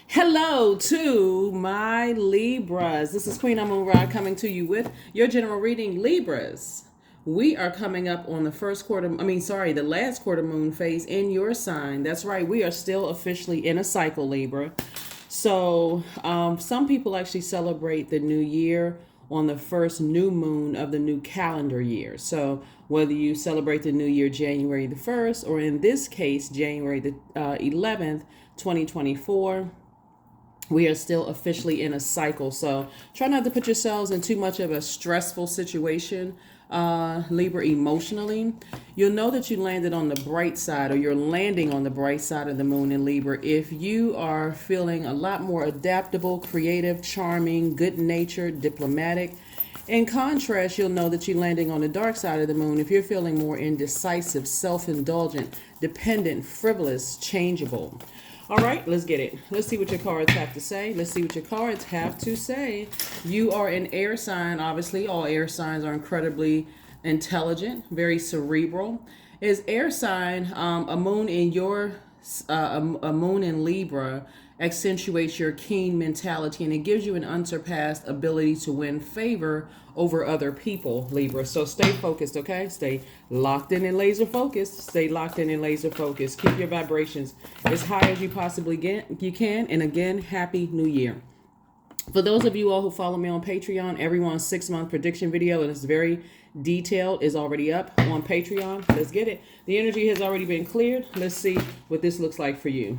Hello to my Libras. This is Queen Amun Ra coming to you with your general reading, Libras. We are coming up on the last quarter moon phase in your sign. That's right, we are still officially in a cycle, Libra. So, some people actually celebrate the new year on the first new moon of the new calendar year. So, whether you celebrate the new year January the 1st, or in this case, January the 11th, 2024, we are still officially in a cycle. So try not to put yourselves in too much of a stressful situation, Libra, emotionally. You'll know that you landed on the bright side, or you're landing on the bright side of the moon in Libra if you are feeling a lot more adaptable, creative, charming, good natured, diplomatic. In contrast, you'll know that you're landing on the dark side of the moon if you're feeling more indecisive, self-indulgent, dependent, frivolous, changeable. All right, let's get it. Let's see what your cards have to say. Let's see what your cards have to say. You are an air sign. Obviously, all air signs are incredibly intelligent, very cerebral. Is air sign a moon in your a moon in Libra accentuates your keen mentality, and it gives you an unsurpassed ability to win favor over other people, Libra. So stay focused, okay? Stay locked in and laser focused. Stay locked in and laser focused. Keep your vibrations as high as you possibly you can. And again, Happy New Year. For those of you all who follow me on Patreon, everyone's 6-month prediction video, and it's very detailed, is already up on Patreon. Let's get it. The energy has already been cleared. Let's see what this looks like for you.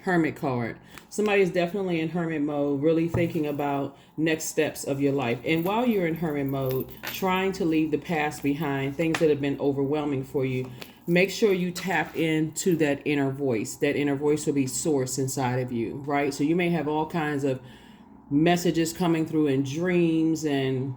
Hermit card. Somebody is definitely in hermit mode, really thinking about next steps of your life. And while you're in hermit mode, trying to leave the past behind, things that have been overwhelming for you, make sure you tap into that inner voice. That inner voice will be source inside of you, right? So you may have all kinds of messages coming through in dreams, and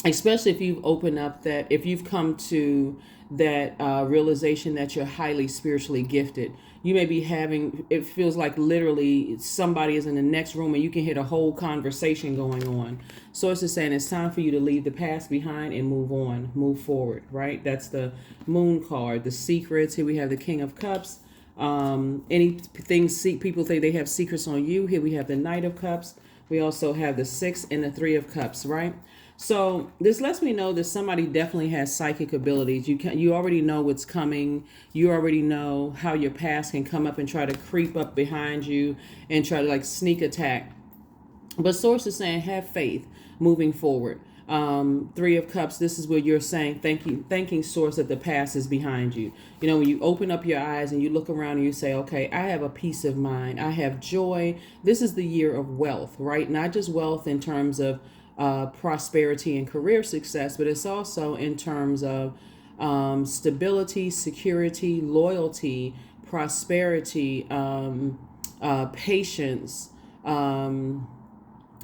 especially if you've opened up that, if you've come to that realization that you're highly spiritually gifted, you may be having, it feels like literally somebody is in the next room and you can hear a whole conversation going on. Source is saying it's time for you to leave the past behind and move on, move forward, right? That's the moon card. The secrets, here we have the King of Cups. Anything people think they have secrets on you, here we have the Knight of Cups. We also have the 6 and the 3 of Cups, right? So this lets me know that somebody definitely has psychic abilities. You already know what's coming. You already know how your past can come up and try to creep up behind you and try to like sneak attack. But Source is saying have faith moving forward. 3 of Cups, this is where you're saying thanking Source that the past is behind you. You know, when you open up your eyes and you look around and you say, okay, I have a peace of mind, I have joy. This is the year of wealth, right? Not just wealth in terms of prosperity and career success, but it's also in terms of stability, security, loyalty, prosperity, patience, and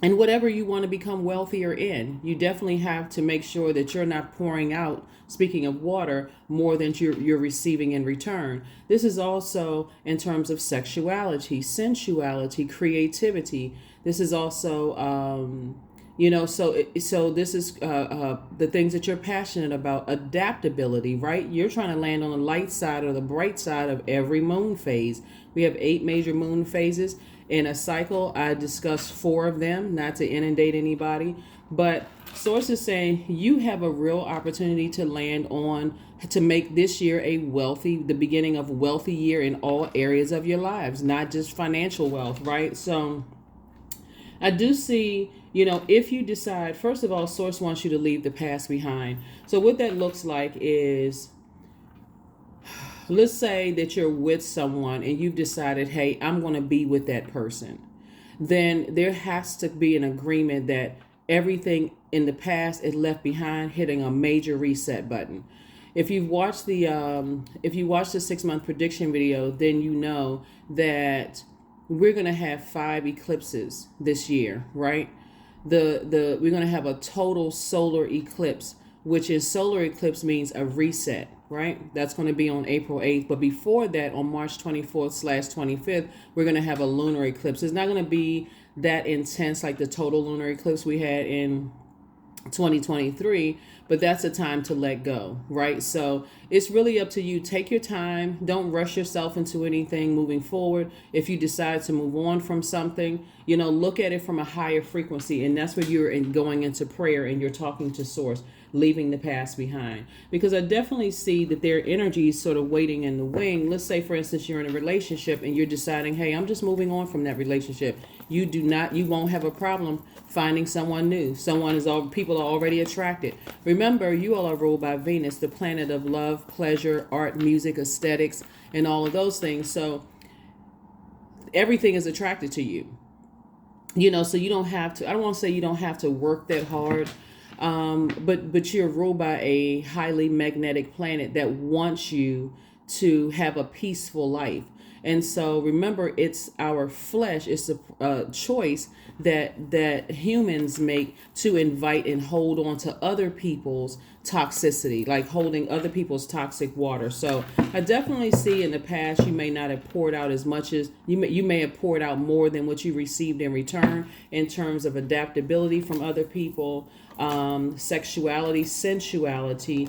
whatever you want to become wealthier in. You definitely have to make sure that you're not pouring out, speaking of water, more than you're receiving in return. This is also in terms of sexuality, sensuality, creativity. This is also so this is the things that you're passionate about. Adaptability, right? You're trying to land on the light side or the bright side of every moon phase. We have 8 major moon phases in a cycle. I discussed 4 of them, not to inundate anybody, but Source is saying you have a real opportunity to land on, to make this year the beginning of a wealthy year in all areas of your lives, not just financial wealth, right? So I do see, if you decide, first of all, Source wants you to leave the past behind. So what that looks like is, let's say that you're with someone and you've decided, hey, I'm going to be with that person. Then there has to be an agreement that everything in the past is left behind, hitting a major reset button. If you've watched the 6-month prediction video, then you know that we're going to have 5 eclipses this year, right? We're going to have a total solar eclipse, which is solar eclipse means a reset, right? That's going to be on April 8th. But before that, on March 24th/25th, we're going to have a lunar eclipse. It's not going to be that intense like the total lunar eclipse we had in 2023, but that's a time to let go, right? So it's really up to you. Take your time. Don't rush yourself into anything moving forward. If you decide to move on from something, look at it from a higher frequency. And that's where you're going into prayer and you're talking to source, leaving the past behind. Because I definitely see that their energy is sort of waiting in the wing. Let's say, for instance, you're in a relationship and you're deciding, hey, I'm just moving on from that relationship. You won't have a problem finding someone new. People are already attracted. Remember, you all are ruled by Venus, the planet of love, pleasure, art, music, aesthetics, and all of those things. So everything is attracted to you. So you don't have to, I don't want to say you don't have to work that hard. But you're ruled by a highly magnetic planet that wants you to have a peaceful life. And so remember, it's our flesh. It's a choice that humans make to invite and hold on to other people's toxicity, like holding other people's toxic water. So I definitely see in the past you may not have poured out as much as you may have poured out more than what you received in return in terms of adaptability from other people, sexuality, sensuality,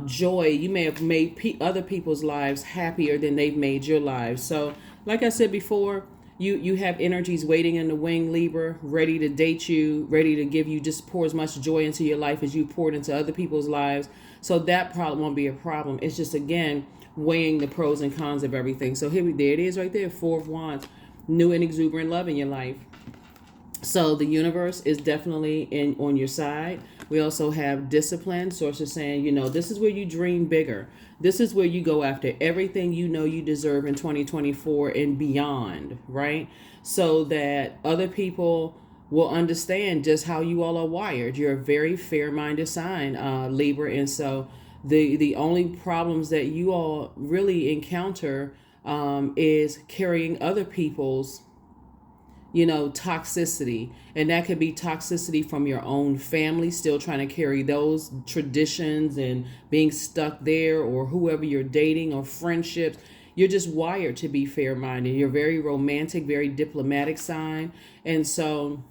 joy. You may have made other people's lives happier than they've made your lives. So like I said before, you have energies waiting in the wing, Libra, ready to date you, ready to give you, just pour as much joy into your life as you poured into other people's lives. So that problem won't be a problem. It's just, again, weighing the pros and cons of everything. So there it is right there, 4 of Wands, new and exuberant love in your life. So the universe is definitely on your side. We also have discipline. Sources saying, this is where you dream bigger. This is where you go after everything you deserve in 2024 and beyond, right? So that other people will understand just how you all are wired. You're a very fair-minded sign, Libra. And so the only problems that you all really encounter is carrying other people's toxicity. And that could be toxicity from your own family, still trying to carry those traditions and being stuck there, or whoever you're dating, or friendships. You're just wired to be fair-minded. You're very romantic, very diplomatic sign. And so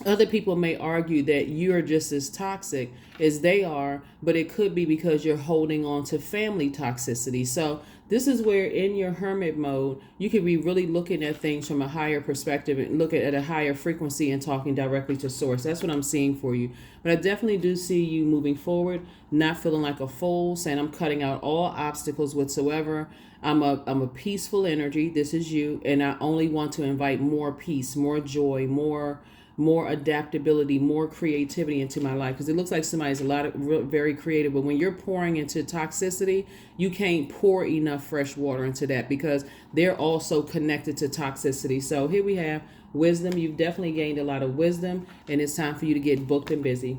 other people may argue that you're just as toxic as they are, but it could be because you're holding on to family toxicity. So this is where, in your hermit mode, you could be really looking at things from a higher perspective and look at a higher frequency and talking directly to source. That's what I'm seeing for you. But I definitely do see you moving forward, not feeling like a fool, saying I'm cutting out all obstacles whatsoever. I'm a peaceful energy. This is you. And I only want to invite more peace, more joy, more adaptability, more creativity into my life. Because it looks like somebody's very creative, but when you're pouring into toxicity, you can't pour enough fresh water into that, because they're also connected to toxicity. So here we have wisdom. You've definitely gained a lot of wisdom, and it's time for you to get booked and busy,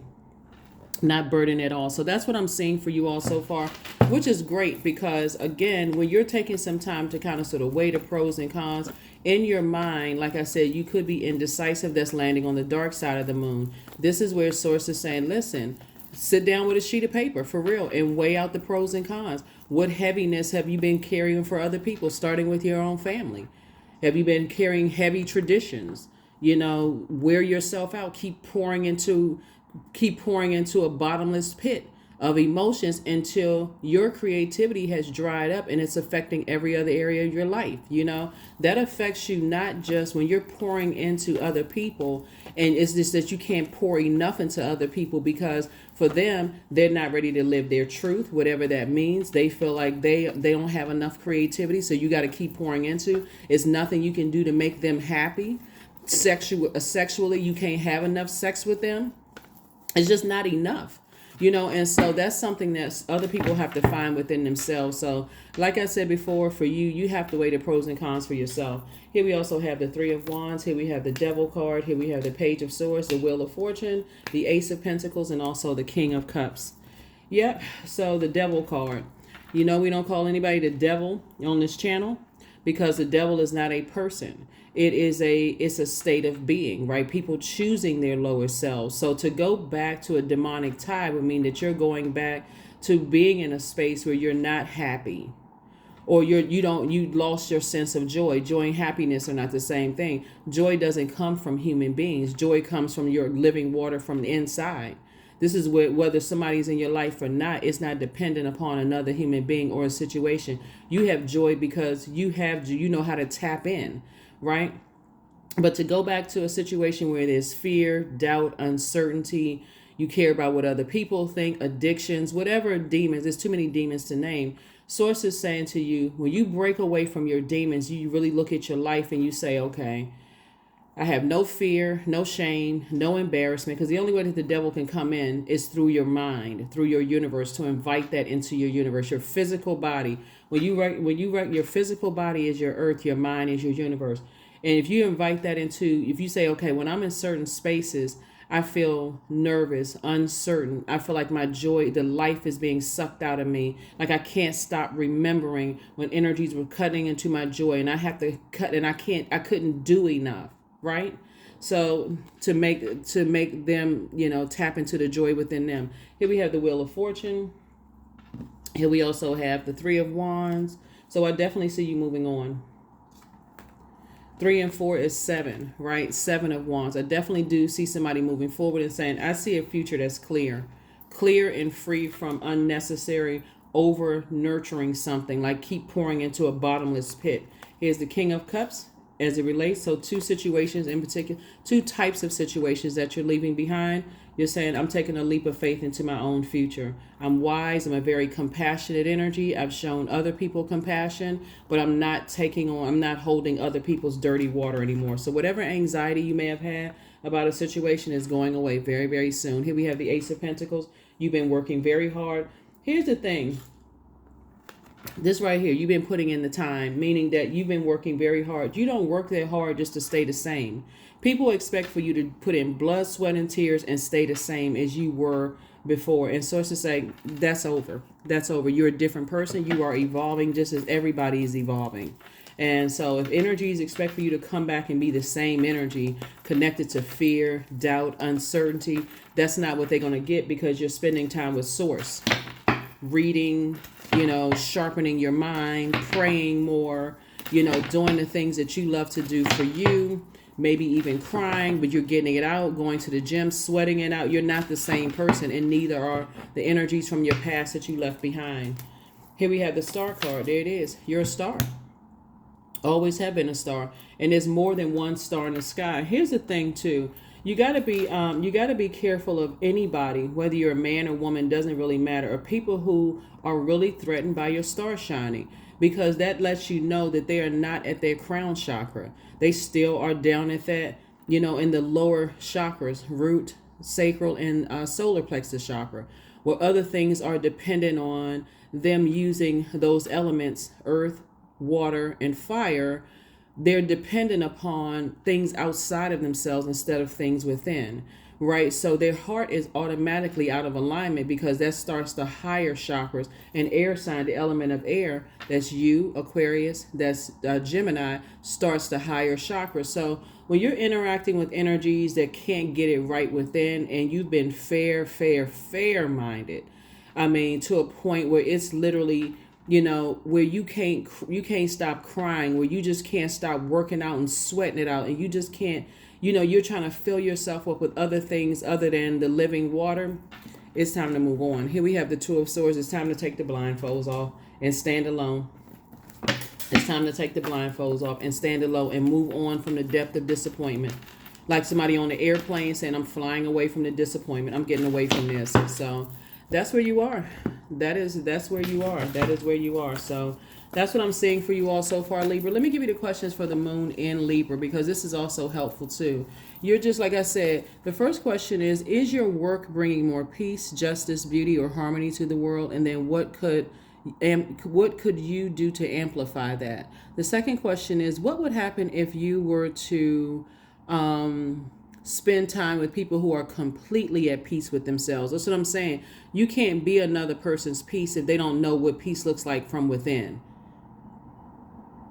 not burdened at all. So that's what I'm seeing for you all so far, which is great, because again, when you're taking some time to kind of sort of weigh the pros and cons in your mind, like I said, you could be indecisive. That's landing on the dark side of the moon. This is where source is saying, listen, sit down with a sheet of paper for real and weigh out the pros and cons. What heaviness have you been carrying for other people, starting with your own family? Have you been carrying heavy traditions? Wear yourself out. Keep pouring into a bottomless pit of emotions until your creativity has dried up and it's affecting every other area of your life. That affects you not just when you're pouring into other people, and it's just that you can't pour enough into other people, because for them, they're not ready to live their truth, whatever that means. They feel like they don't have enough creativity, so you got to keep pouring into. It's nothing you can do to make them happy. Sexually, you can't have enough sex with them. It's just not enough, and so that's something that other people have to find within themselves. So like I said before, for you have to weigh the pros and cons for yourself. Here we also have the 3 of Wands. Here we have the Devil card. Here we have the Page of Swords, the Wheel of Fortune, the Ace of Pentacles, and also the King of Cups. Yep. So the Devil card, we don't call anybody the devil on this channel, because the devil is not a person. It's a state of being, right? People choosing their lower selves. So to go back to a demonic tie would mean that you're going back to being in a space where you're not happy, or you lost your sense of joy. Joy and happiness are not the same thing. Joy doesn't come from human beings. Joy comes from your living water from the inside. This is whether somebody's in your life or not, it's not dependent upon another human being or a situation. You have joy because you know how to tap in, right? But to go back to a situation where there's fear, doubt, uncertainty, you care about what other people think, addictions, whatever demons, there's too many demons to name. Source is saying to you, when you break away from your demons, you really look at your life and you say, okay, I have no fear, no shame, no embarrassment, because the only way that the devil can come in is through your mind, through your universe, to invite that into your universe, your physical body. When you write your physical body is your earth, your mind is your universe. And if you invite that into, if you say, okay, when I'm in certain spaces, I feel nervous, uncertain. I feel like my joy, the life is being sucked out of me. Like I can't stop remembering when energies were cutting into my joy, and I have to cut, and I couldn't do enough, right? So to make them, tap into the joy within them. Here we have the Wheel of Fortune. Here we also have the Three of Wands. So I definitely see you moving on. 3 and 4 is 7, right? 7 of Wands. I definitely do see somebody moving forward and saying, I see a future that's clear and free from unnecessary over nurturing something, like keep pouring into a bottomless pit. Here's the King of Cups as it relates. So two situations in particular, two types of situations that you're leaving behind. You're saying, I'm taking a leap of faith into my own future. I'm wise. I'm a very compassionate energy. I've shown other people compassion, but I'm not holding other people's dirty water anymore. So whatever anxiety you may have had about a situation is going away very, very soon. Here we have the Ace of Pentacles. You've been working very hard. Here's the thing. This right here, you've been putting in the time, meaning that you've been working very hard. You don't work that hard just to stay the same. People expect for you to put in blood, sweat, and tears and stay the same as you were before. And sources say, that's over. That's over. You're a different person. You are evolving just as everybody is evolving. And so if energies expect for you to come back and be the same energy connected to fear, doubt, uncertainty, that's not what they're going to get, because you're spending time with Source, reading, sharpening your mind, praying more, doing the things that you love to do for you, maybe even crying, but you're getting it out, going to the gym, sweating it out. You're not the same person, and neither are the energies from your past that you left behind. Here we have the Star card. There it is. You're a star. Always have been a star. And there's more than one star in the sky. Here's the thing too. You gotta be careful of anybody, whether you're a man or woman, doesn't really matter, or people who are really threatened by your star shining, because that lets you know that they are not at their crown chakra. They still are down at that, in the lower chakras, root, sacral, and solar plexus chakra, where other things are dependent on them using those elements, earth, water, and fire. They're dependent upon things outside of themselves instead of things within, right? So their heart is automatically out of alignment, because that starts the higher chakras. And air sign, the element of air, that's you, Aquarius, that's Gemini, starts the higher chakras. So when you're interacting with energies that can't get it right within, and you've been fair minded, to a point where it's literally, where you can't stop crying, where you just can't stop working out and sweating it out, and you just can't, you're trying to fill yourself up with other things other than the living water. It's time to move on. Here we have the Two of Swords. It's time to take the blindfolds off and stand alone. It's time to take the blindfolds off and stand alone and move on from the depth of disappointment. Like somebody on the airplane saying, I'm flying away from the disappointment. I'm getting away from this. So that's where you are. That's where you are. That is where you are. So that's what I'm seeing for you all so far, Libra. Let me give you the questions for the moon in Libra, because this is also helpful too. You're just, like I said, the first question is your work bringing more peace, justice, beauty, or harmony to the world? And then what could you do to amplify that? The second question is, what would happen if you were to spend time with people who are completely at peace with themselves? That's what I'm saying. You can't be another person's peace if they don't know what peace looks like from within.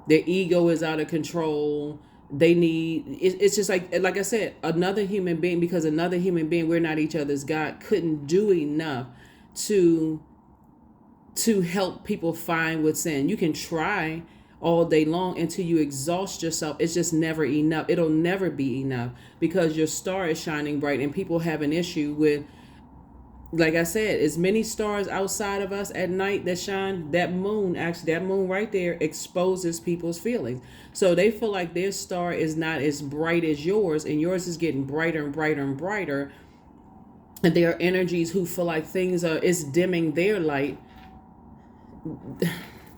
Their ego is out of control. It's just like I said, another human being, because another human being, we're not each other's God, couldn't do enough to to help people find what's in. You can try all day long until you exhaust yourself. It's just never enough. It'll never be enough because your star is shining bright and people have an issue with, like I said, as many stars outside of us at night that shine, that moon, actually, that moon right there exposes people's feelings. So they feel like their star is not as bright as yours, and yours is getting brighter and brighter and brighter. And there are energies who feel like things are, it's dimming their light.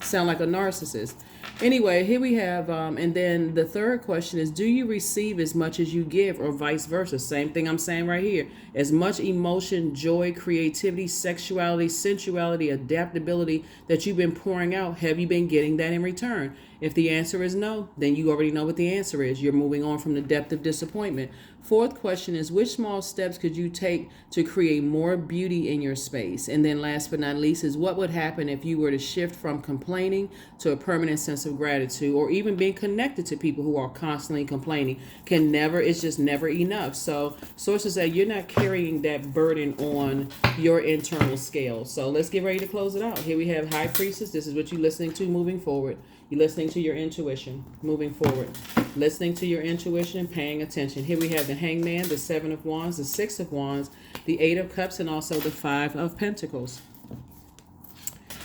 Sound like a narcissist. Anyway, here we have, and then the third question is, do you receive as much as you give, or vice versa? Same thing I'm saying right here. As much emotion, joy, creativity, sexuality, sensuality, adaptability that you've been pouring out, have you been getting that in return? If the answer is no, then you already know what the answer is. You're moving on from the depth of disappointment. Fourth question is, which small steps could you take to create more beauty in your space? And then last but not least is, what would happen if you were to shift from complaining to a permanent sense of gratitude, or even being connected to people who are constantly complaining? It's just never enough. So sources say you're not carrying that burden on your internal scale. So let's get ready to close it out. Here we have High Priestess. This is what you're listening to moving forward. You're listening to your intuition moving forward. Listening to your intuition, paying attention. Here we have the Hangman, the Seven of Wands, the Six of Wands, the Eight of Cups, and also the Five of Pentacles.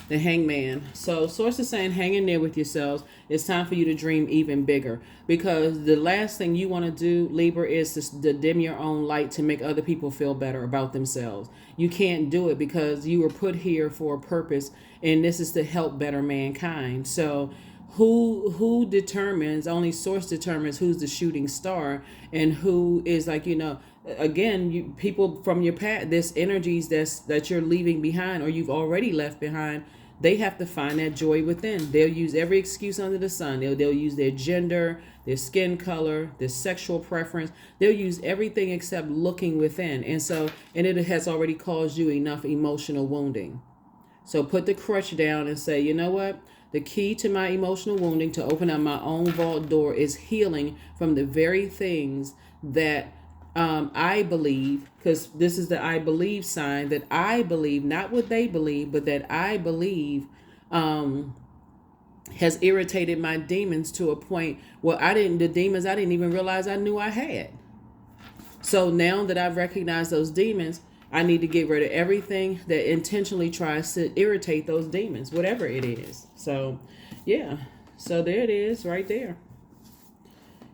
The Hangman. So source is saying, hang in there with yourselves. It's time for you to dream even bigger, because the last thing you want to do, Libra, is to dim your own light to make other people feel better about themselves. You can't do it because you were put here for a purpose, and this is to help better mankind. So who determines, only source determines who's the shooting star, and who is, like, again, you people from your past, there's energies that you're leaving behind, or you've already left behind. They have to find that joy within. They'll use every excuse under the sun. They'll use their gender, their skin color, their sexual preference. They'll use everything except looking within. And it has already caused you enough emotional wounding. So put the crutch down and say, you know what? The key to my emotional wounding, to open up my own vault door, is healing from the very things that I believe, because this is the I believe sign, that I believe, not what they believe, but that I believe has irritated my demons to a point where the demons I didn't even realize I knew I had. So now that I've recognized those demons, I need to get rid of everything that intentionally tries to irritate those demons, whatever it is. So, yeah. So there it is right there.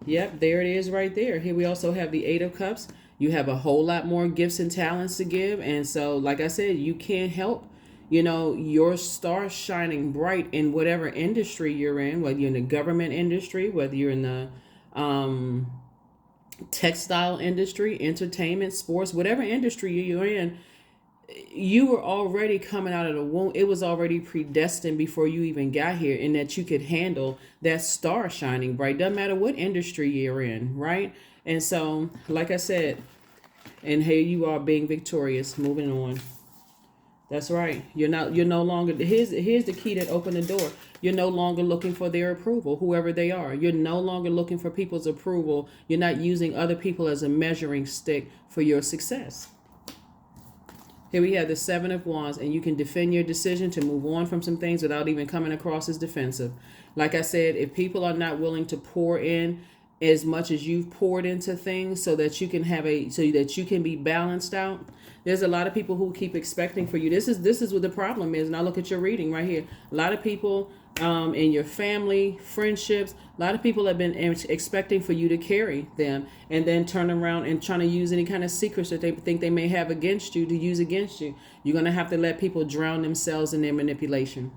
Yep, there it is right there. Here we also have the Eight of Cups. You have a whole lot more gifts and talents to give. And so, like I said, you can't help, your star shining bright in whatever industry you're in, whether you're in the government industry, whether you're in the textile industry, entertainment, sports, whatever industry you're in. You were already coming out of the womb. It was already predestined before you even got here, and that you could handle that star shining bright. Doesn't matter what industry you're in, right? And so, like I said, and here you are being victorious, moving on. That's right. You're no longer, here's the key that opened the door. You're no longer looking for their approval, whoever they are. You're no longer looking for people's approval. You're not using other people as a measuring stick for your success. Here we have the Seven of Wands, and you can defend your decision to move on from some things without even coming across as defensive. Like I said, if people are not willing to pour in as much as you've poured into things so that you can be balanced out, there's a lot of people who keep expecting for you. This is what the problem is. Now look at your reading right here. A lot of people in your family, friendships, a lot of people have been expecting for you to carry them, and then turn around and trying to use any kind of secrets that they think they may have against you to use against you. You're going to have to let people drown themselves in their manipulation.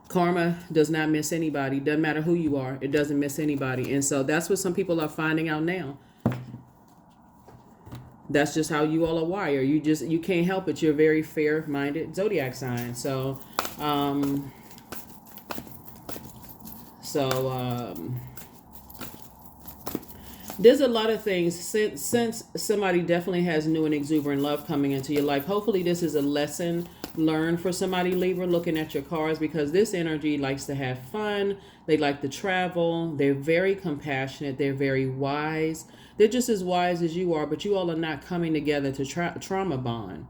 Karma does not miss anybody. Doesn't matter who you are. It doesn't miss anybody. And so that's what some people are finding out now. That's just how you all are wired. You can't help it. You're a very fair-minded zodiac sign. So, there's a lot of things since somebody definitely has new and exuberant love coming into your life. Hopefully this is a lesson learned for somebody, Libra, looking at your cards, because this energy likes to have fun. They like to travel. They're very compassionate. They're very wise. They're just as wise as you are, but you all are not coming together to trauma bond.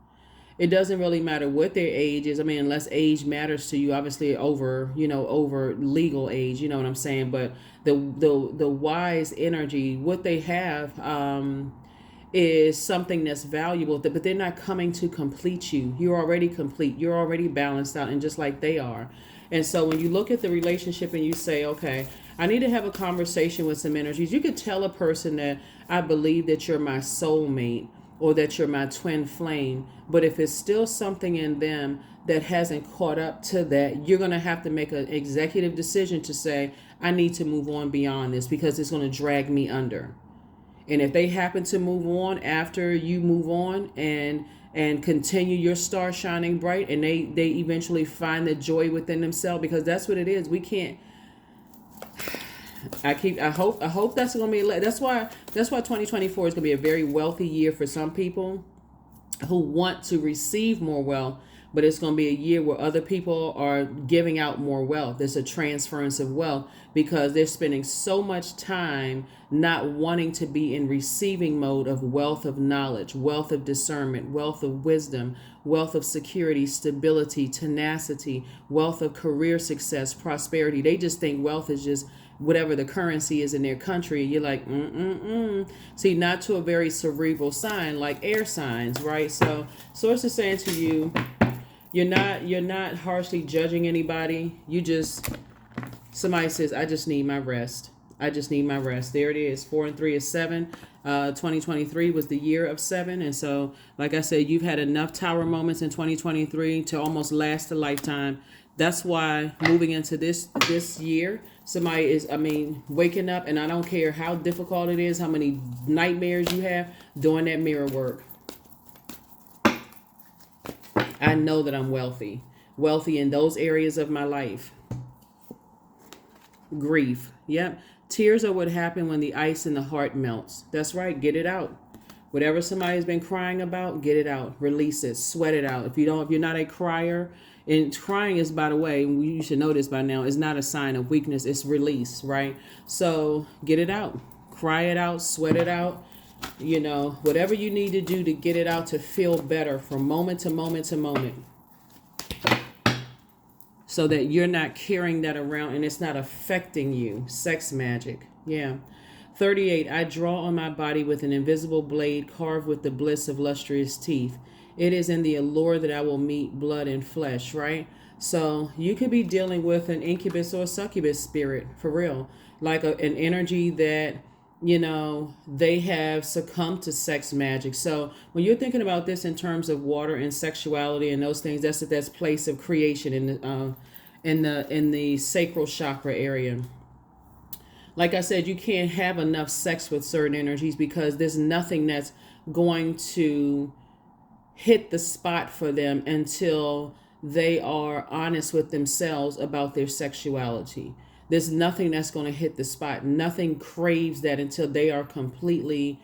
it doesn't really matter what their age is. I mean, unless age matters to you, obviously over, over legal age, you know what I'm saying? But the wise energy, what they have, is something that's valuable, but they're not coming to complete you. You're already complete. You're already balanced out, and just like they are. And so when you look at the relationship and you say, okay, I need to have a conversation with some energies, you could tell a person that I believe that you're my soulmate or that you're my twin flame. But if it's still something in them that hasn't caught up to that, you're going to have to make an executive decision to say, I need to move on beyond this because it's going to drag me under. And if they happen to move on after you move on and continue your star shining bright, and they eventually find the joy within themselves, because that's what it is. We can't. I hope that's going to be. That's why 2024 is going to be a very wealthy year for some people who want to receive more wealth, but it's going to be a year where other people are giving out more wealth. There's a transference of wealth because they're spending so much time not wanting to be in receiving mode of wealth of knowledge, wealth of discernment, wealth of wisdom, wealth of security, stability, tenacity, wealth of career success, prosperity. They just think wealth is just whatever the currency is in their country. You're like, See, not to a very cerebral sign like air signs, right? So Source is saying to you, you're not harshly judging anybody. Somebody says, I just need my rest. I just need my rest. There it is. 4 and 3 is 7. 2023 was the year of 7. And so, like I said, you've had enough tower moments in 2023 to almost last a lifetime. That's why moving into this year, somebody is, waking up, and I don't care how difficult it is, how many nightmares you have, doing that mirror work. I know that I'm wealthy in those areas of my life. Grief. Yep. Tears are what happen when the ice in the heart melts. That's right. Get it out. Whatever somebody's been crying about, get it out. Release it. Sweat it out. If you're not a crier, and crying is, by the way, you should know this by now, is not a sign of weakness. It's release, right? So get it out. Cry it out. Sweat it out. Whatever you need to do to get it out, to feel better from moment to moment to moment, so that you're not carrying that around and it's not affecting you. Sex magic. Yeah. 38. I draw on my body with an invisible blade carved with the bliss of lustrous teeth. It is in the allure that I will meet blood and flesh, right? So you could be dealing with an incubus or a succubus spirit, for real. Like an energy that, they have succumbed to sex magic. So when you're thinking about this in terms of water and sexuality and those things, that's place of creation in the sacral chakra area. Like I said, you can't have enough sex with certain energies because there's nothing that's going to hit the spot for them until they are honest with themselves about their sexuality. There's nothing that's going to hit the spot. Nothing craves that until they are completely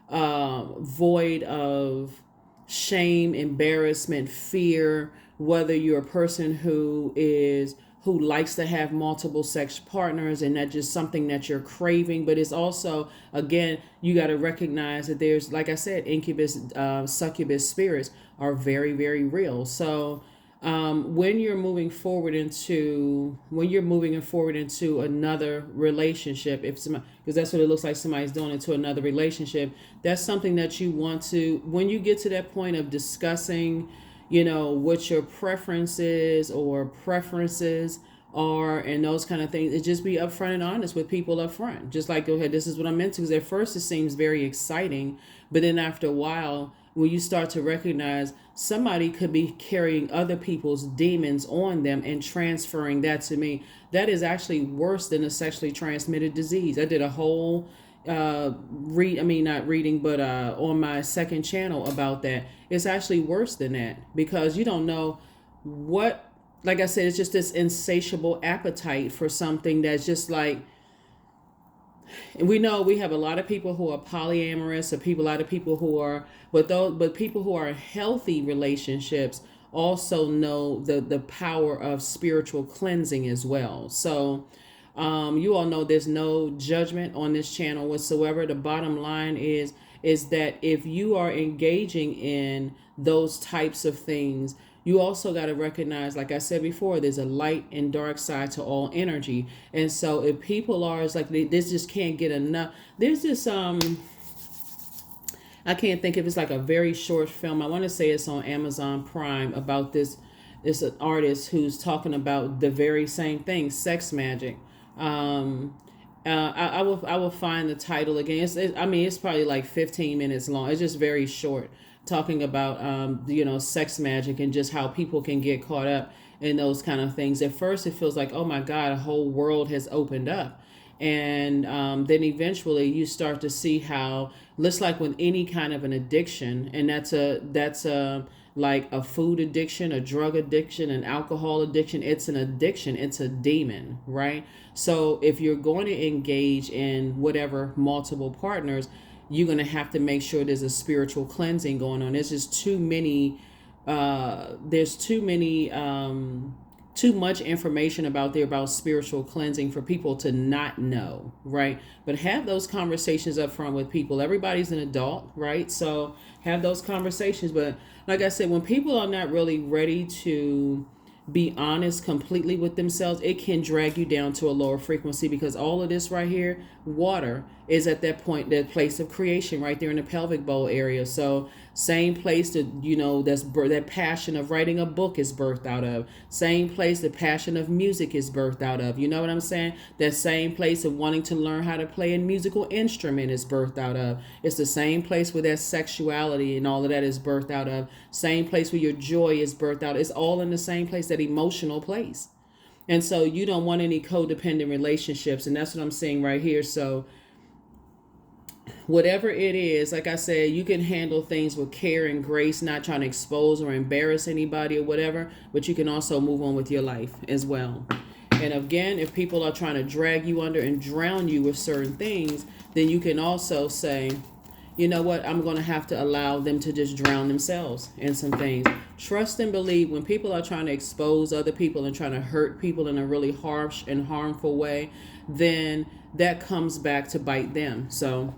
void of shame, embarrassment, fear, whether you're a person who likes to have multiple sex partners and that's just something that you're craving. But it's also, again, you got to recognize that there's, like I said, incubus, succubus spirits are very, very real. So when you're moving forward into another relationship, because that's what it looks like somebody's doing, into another relationship, that's something that you want to, when you get to that point of discussing, what your preferences are and those kind of things, it just be upfront and honest with people up front. Just like, go ahead, this is what I'm into. Because at first it seems very exciting, but then after a while, when you start to recognize somebody could be carrying other people's demons on them and transferring that to me, that is actually worse than a sexually transmitted disease. I did a whole on my second channel about that. It's actually worse than that because you don't know what, like I said, it's just this insatiable appetite for something that's just like, and we know we have a lot of people who are polyamorous, or a lot of people who are, but people who are in healthy relationships also know the power of spiritual cleansing as well. So you all know there's no judgment on this channel whatsoever. The bottom line is is that if you are engaging in those types of things, you also got to recognize, like I said before, there's a light and dark side to all energy. And so if people are, it's like they just can't get enough. There's this I can't think if it's like a very short film. I want to say it's on Amazon Prime about this. It's an artist who's talking about the very same thing, sex magic. Um, I will find the title again. I mean, it's probably like 15 minutes long. It's just very short, talking about sex magic and just how people can get caught up in those kind of things. At first, it feels like, oh my God, a whole world has opened up. And then eventually you start to see how, looks like with any kind of an addiction, and that's a like a food addiction, a drug addiction, an alcohol addiction. It's an addiction. It's a demon, right? So if you're going to engage in whatever multiple partners, you're going to have to make sure there's a spiritual cleansing going on. There's just too many. There's too much information about there about spiritual cleansing for people to not know, right? But have those conversations up front with people. Everybody's an adult, right? So have those conversations. But like I said, when people are not really ready to be honest completely with themselves, it can drag you down to a lower frequency, because all of this right here, water, is at that point, that place of creation right there in the pelvic bowl area. So same place that, that passion of writing a book is birthed out of. Same place the passion of music is birthed out of. You know what I'm saying? That same place of wanting to learn how to play a musical instrument is birthed out of. It's the same place where that sexuality and all of that is birthed out of. Same place where your joy is birthed out. It's all in the same place, that emotional place. And so you don't want any codependent relationships. And that's what I'm saying right here. So whatever it is, like I said, you can handle things with care and grace, not trying to expose or embarrass anybody or whatever, but you can also move on with your life as well. And again, if people are trying to drag you under and drown you with certain things, then you can also say, you know what, I'm going to have to allow them to just drown themselves in some things. Trust and believe. When people are trying to expose other people and trying to hurt people in a really harsh and harmful way, then that comes back to bite them. So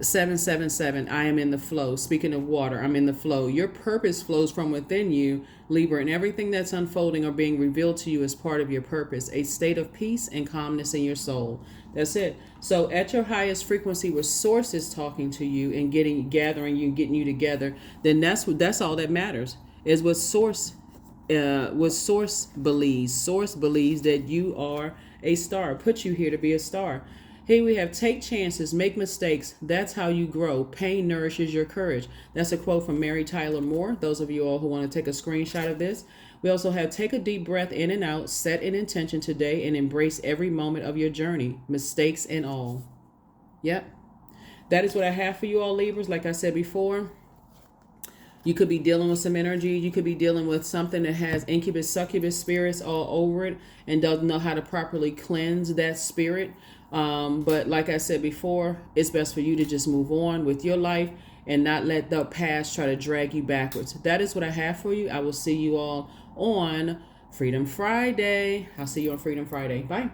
777, I am in the flow. Speaking of water, I'm in the flow. Your purpose flows from within you, Libra, and everything that's unfolding or being revealed to you is part of your purpose, a state of peace and calmness in your soul. That's it. So at your highest frequency, where source is talking to you and gathering you, getting you together, then that's all that matters, is what source believes. Source believes that you are a star, put you here to be a star. Here we have, take chances, make mistakes. That's how you grow. Pain nourishes your courage. That's a quote from Mary Tyler Moore. Those of you all who want to take a screenshot of this. We also have, take a deep breath in and out, set an intention today, and embrace every moment of your journey, mistakes and all. Yep. That is what I have for you all, Libras. Like I said before, you could be dealing with some energy. You could be dealing with something that has incubus, succubus spirits all over it and doesn't know how to properly cleanse that spirit. But like I said before, it's best for you to just move on with your life and not let the past try to drag you backwards. That is what I have for you. I will see you all on Freedom Friday. I'll see you on Freedom Friday. Bye.